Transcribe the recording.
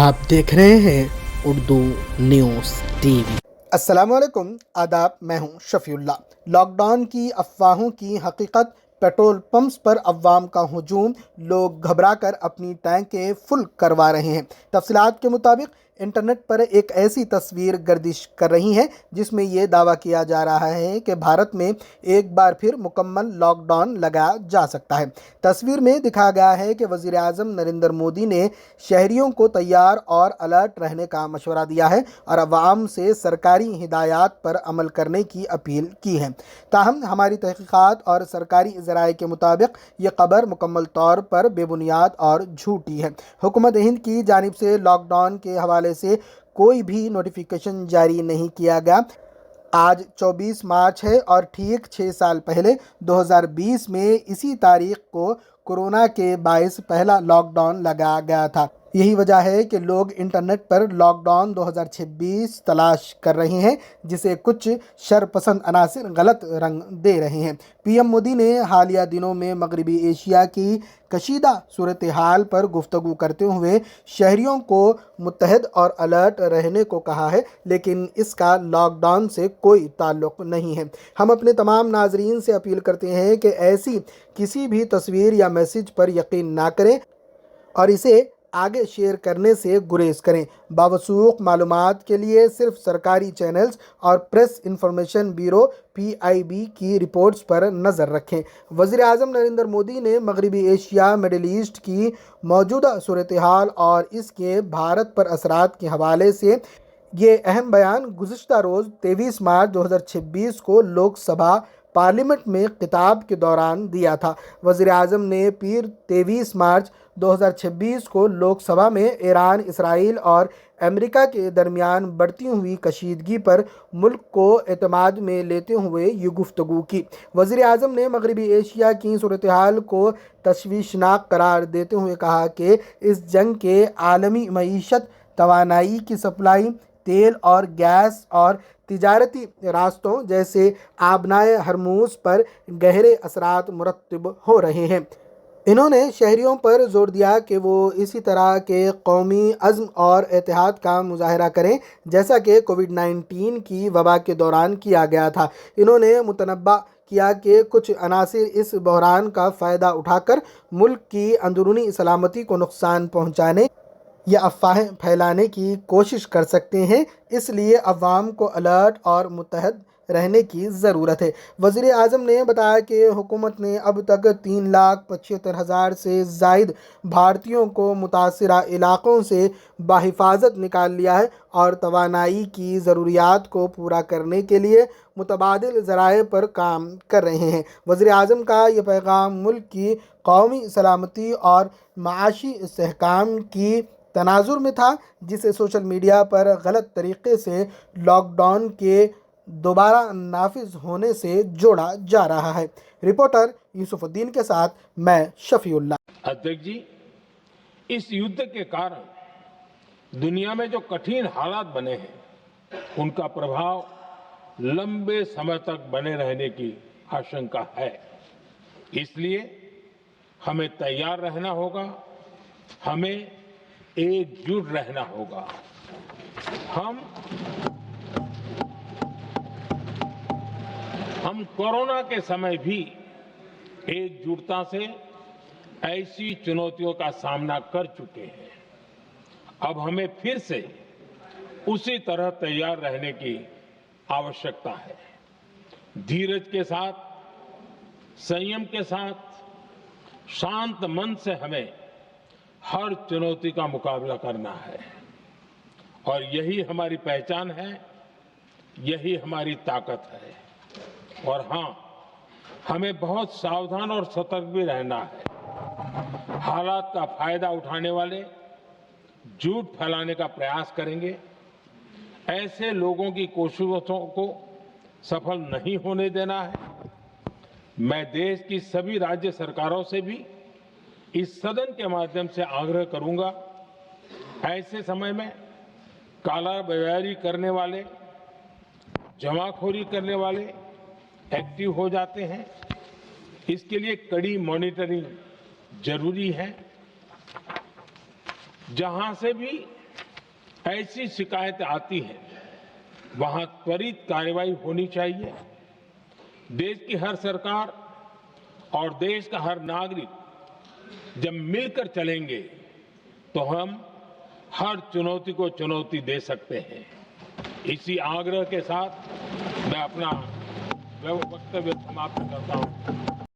आप देख रहे हैं उर्दू न्यूज़ टीवी। अस्सलाम वालेकुम, आदाब। मैं हूं शफीउल्लाह। लॉकडाउन की अफवाहों की हकीकत, पेट्रोल पंप्स पर अवाम का हुजूम, लोग घबराकर अपनी टैंकें फुल करवा रहे हैं। तफसीलात के मुताबिक इंटरनेट पर एक ऐसी तस्वीर गर्दिश कर रही है जिसमें ये दावा किया जा रहा है कि भारत में एक बार फिर मुकम्मल लॉकडाउन लगाया जा सकता है। तस्वीर में दिखाया गया है कि वज़ीर आज़म नरेंद्र मोदी ने शहरियों को तैयार और अलर्ट रहने का मशवरा दिया है और अवाम से सरकारी हिदायत पर अमल करने की अपील की है। ताहम हमारी तहकीकात और सरकारी ज़राए के मुताबिक ये खबर मुकम्मल तौर पर बेबुनियाद और झूठी है। हुकूमत हिंद की जानिब से लॉकडाउन के हवाले से कोई भी नोटिफिकेशन जारी नहीं किया गया। आज 24 मार्च है और ठीक 6 साल पहले 2020 में इसी तारीख को कोरोना के बायस पहला लॉकडाउन लगाया गया था। यही वजह है कि लोग इंटरनेट पर लॉकडाउन 2026 तलाश कर रहे हैं, जिसे कुछ शरपसंद अनासिर गलत रंग दे रहे हैं। पीएम मोदी ने हालिया दिनों में मगरबी एशिया की कशीदा सूरत हाल पर गुफ्तगू करते हुए शहरियों को मुत्तहद और अलर्ट रहने को कहा है, लेकिन इसका लॉकडाउन से कोई ताल्लुक़ नहीं है। हम अपने तमाम नाजरीन से अपील करते हैं कि ऐसी किसी भी तस्वीर या मैसेज पर यकीन ना करें और इसे आगे शेयर करने से गुरेज करें। बावसूख मालूमात के लिए सिर्फ सरकारी चैनल्स और प्रेस इंफॉर्मेशन ब्यूरो PIB की रिपोर्ट्स पर नज़र रखें। वज़ीर आज़म नरेंद्र मोदी ने मगरबी एशिया मिडिल ईस्ट की मौजूदा सूरत हाल और इसके भारत पर असरात के हवाले से ये अहम बयान गुज़िश्ता रोज़ 23 मार्च 2026 को लोकसभा पार्लियामेंट में खिताब के दौरान दिया था। वज़ीर आज़म ने पीर 23 मार्च 2026 को लोकसभा में ईरान, इसराइल और अमेरिका के दरमियान बढ़ती हुई कशीदगी पर मुल्क को एतमाद में लेते हुए ये गुफ्तगू की। वज़ीर आज़म ने मगरबी एशिया की सूरत हाल को तशवीशनाक करार देते हुए कहा कि इस जंग के आलमी मईशत, तवानाई की सप्लाई, तेल और गैस और तिजारती रास्तों जैसे आबनाए हरमूज पर गहरे असरात मुरतब हो रहे हैं। इन्होंने शहरियों पर जोर दिया कि वो इसी तरह के कौमी अज़्म और इत्तेहाद का मुजाहरा करें जैसा कि कोविड-19 की वबा के दौरान किया गया था। इन्होंने मुतनब्बा किया कि कुछ अनासिर इस बहरान का फ़ायदा उठाकर मुल्क की अंदरूनी सलामती को नुकसान पहुँचाने या अफवाहें फैलाने की कोशिश कर सकते हैं, इसलिए अवाम को अलर्ट और मुत्तहद रहने की ज़रूरत है। वज़ीर आज़म ने बताया कि हुकूमत ने अब तक 3,75,000 से ज़ायद भारतीयों को मुतासिरा इलाक़ों से बाहिफाजत निकाल लिया है और तवानाई की ज़रूरियात को पूरा करने के लिए मुतबादिल ज़राए पर काम कर रहे हैं। वज़ीर आज़म का ये पैगाम मुल्क की कौमी सलामती और माशी इस्तेहकाम की तनाजुर में था, जिसे सोशल मीडिया पर गलत तरीके से लॉकडाउन के दोबारा नाफिज होने से जोड़ा जा रहा है। रिपोर्टर यूसुफुद्दीन के साथ मैं शफीउल्लाह। अध्यक्ष जी, इस युद्ध के कारण दुनिया में जो कठिन हालात बने हैं उनका प्रभाव लंबे समय तक बने रहने की आशंका है। इसलिए हमें तैयार रहना होगा, हमें एकजुट रहना होगा। हम कोरोना के समय भी एकजुटता से ऐसी चुनौतियों का सामना कर चुके हैं। अब हमें फिर से उसी तरह तैयार रहने की आवश्यकता है। धीरज के साथ, संयम के साथ, शांत मन से हमें हर चुनौती का मुकाबला करना है और यही हमारी पहचान है, यही हमारी ताकत है। और हाँ, हमें बहुत सावधान और सतर्क भी रहना है। हालात का फायदा उठाने वाले झूठ फैलाने का प्रयास करेंगे, ऐसे लोगों की कोशिशों को सफल नहीं होने देना है। मैं देश की सभी राज्य सरकारों से भी इस सदन के माध्यम से आग्रह करूंगा, ऐसे समय में कालाबाजारी करने वाले, जमाखोरी करने वाले एक्टिव हो जाते हैं। इसके लिए कड़ी मॉनिटरिंग जरूरी है। जहां से भी ऐसी शिकायतें आती हैं वहां त्वरित कार्रवाई होनी चाहिए। देश की हर सरकार और देश का हर नागरिक जब मिलकर चलेंगे तो हम हर चुनौती को चुनौती दे सकते हैं। इसी आग्रह के साथ मैं अपना वक्तव्य समाप्त करता हूं।